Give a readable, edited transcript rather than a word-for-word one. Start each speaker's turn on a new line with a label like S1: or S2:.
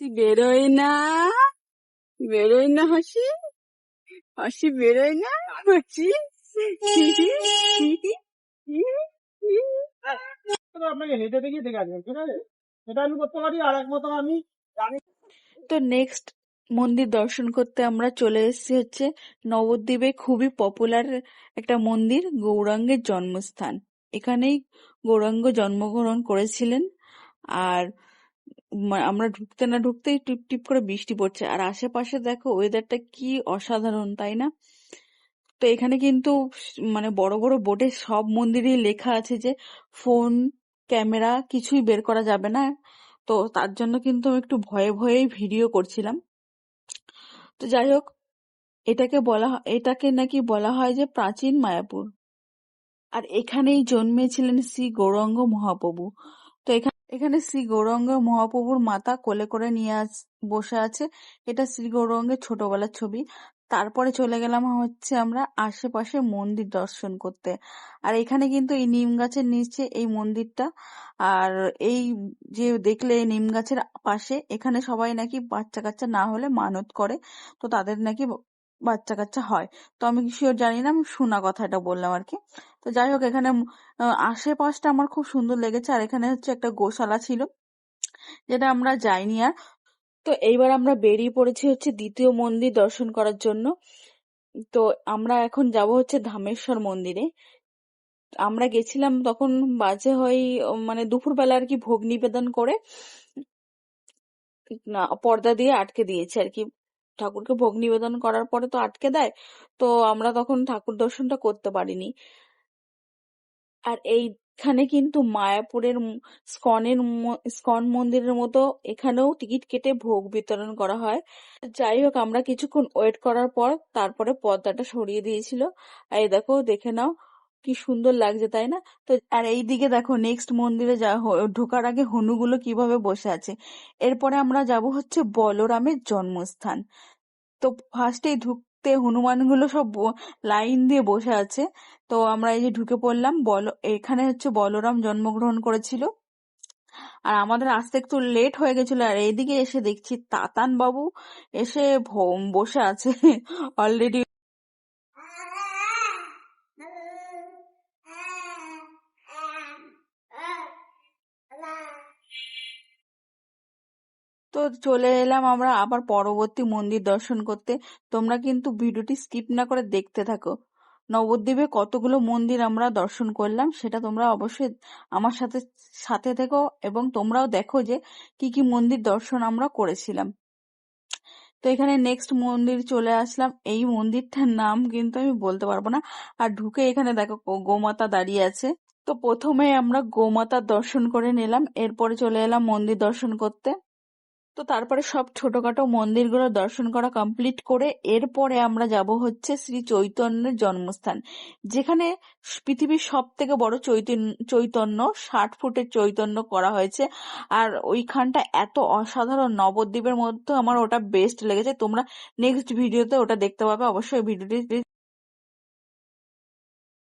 S1: তুই বেরোয় না, বেরোয় না হাসি, হাসি বেরোয় না হাসি।
S2: আপনাকে হেঁটে দেখিয়ে দেখে আসবেন, ঠিক আছে? সেটা আমি করতে পারি। আর এক মতো আমি জানি।
S3: তো নেক্সট মন্দির দর্শন করতে আমরা চলে এসেছি হচ্ছে নবদ্বীপে খুবই পপুলার একটা মন্দির, গৌরাঙ্গের জন্মস্থান। এখানেই গৌরাঙ্গ জন্মগ্রহণ করেছিলেন। আর আমরা ঢুকতে না ঢুকতেই টিপ টিপ করে বৃষ্টি পড়ছে, আর আশেপাশে দেখো ওয়েদারটা কি অসাধারণ, তাই না? তো এখানে কিন্তু মানে বড় বড় বোর্ডে সব মন্দিরেই লেখা আছে যে ফোন, ক্যামেরা কিছুই বের করা যাবে না। তো তার জন্য কিন্তু আমি একটু ভয়ে ভয়েই ভিডিও করছিলাম। তো যাই হোক, এটাকে নাকি বলা হয় যে প্রাচীন মায়াপুর। আর এখানেই জন্মেছিলেন শ্রী গৌরাঙ্গ মহাপ্রভু। তো এখানে শ্রী গৌরাঙ্গ মহাপ্রভুর মাতা কোলে করে নিয়ে বসে আছে। এটা শ্রী গৌরাঙ্গের ছোটবেলার ছবি। তারপরে চলে গেলাম হচ্ছে আমরা আশেপাশে মন্দির দর্শন করতে। আর এখানে কিন্তু এই নিম গাছের নিচে এই মন্দিরটা। আর এই যে দেখলে নিম গাছের পাশে, এখানে সবাই নাকি বাচ্চা কাচ্চা না হলে মানত করে, তো তাদের নাকি বাচ্চা কাচ্চা হয়। তো আমি শিওর জানি না, আমি শোনা কথাটা বললাম আর কি। তো যাই হোক, এখানে আশেপাশটা আমার খুব সুন্দর লেগেছে। আর এখানে হচ্ছে একটা গোশালা ছিল, যেটা আমরা যাইনি আর। তো এইবার আমরা বেরিয়ে পড়েছি হচ্ছে দ্বিতীয় মন্দির দর্শন করার জন্য। তো আমরা এখন যাব হচ্ছে ধামেশ্বর মন্দিরে। আমরা গেছিলাম তখন বাজে হয় মানে দুপুরবেলা আর কি, ভোগ নিবেদন করে না পর্দা দিয়ে আটকে দিয়েছে আর কি। ঠাকুরকে ভোগ নিবেদন করার পরে তো আটকে দেয়, তো আমরা তখন ঠাকুর দর্শনটা করতে পারিনি। আর এইখানে কিন্তু মায়াপুরের স্কন মন্দিরের মতো এখানেও টিকিট কেটে ভোগ বিতরণ করা হয়। যাই হোক, আমরা কিছুক্ষণ ওয়েট করার পর তারপরে পর্দাটা সরিয়ে দিয়েছিল। আর এই দেখো, দেখে নাও কি সুন্দর লাগছে, তাই না? তো আর এইদিকে দেখো, নেক্সট মন্দিরে ঢোকার আগে হনুগুলো কিভাবে বসে আছে। এরপরে আমরা যাব হচ্ছে বলরামের জন্মস্থান। তো ফার্স্টেই ঢুকতে হনুমানগুলো সব লাইন দিয়ে বসে আছে। তো আমরা এই যে ঢুকে পড়লাম। এখানে হচ্ছে বলরাম জন্মগ্রহণ করেছিল। আর আমাদের আসতে একটু লেট হয়ে গেছিল। আর এইদিকে এসে দেখছি তাতান বাবু এসে বসে আছে অলরেডি। তো চলে এলাম আমরা আবার পরবর্তী মন্দির দর্শন করতে। তোমরা কিন্তু ভিডিওটি স্কিপ না করে দেখতে থাকো। নবদ্বীপে কতগুলো মন্দির আমরা দর্শন করলাম সেটা তোমরা অবশ্যই আমার সাথে সাথে থেকো, এবং তোমরাও দেখো যে কি কি মন্দির দর্শন আমরা করেছিলাম। তো এখানে নেক্সট মন্দির চলে আসলাম। এই মন্দিরটার নাম কিন্তু আমি বলতে পারবো না। আর ঢুকে এখানে দেখো গোমাতা দাঁড়িয়ে আছে। তো প্রথমে আমরা গোমাতার দর্শন করে নিলাম, এরপরে চলে এলাম মন্দির দর্শন করতে। তো তারপরে সব ছোটখাটো মন্দিরগুলো দর্শন করা কমপ্লিট করে এরপরে আমরা যাব হচ্ছে শ্রী চৈতন্যের জন্মস্থান, যেখানে পৃথিবীর সব থেকে বড় চৈতন্য 60 ফুটের চৈতন্য করা হয়েছে। আর ওইখানটা এত অসাধারণ, নবদ্বীপের মধ্যে আমার ওটা বেস্ট লেগেছে। তোমরা নেক্সট ভিডিওতে ওটা দেখতে পাবে, অবশ্যই ভিডিওটি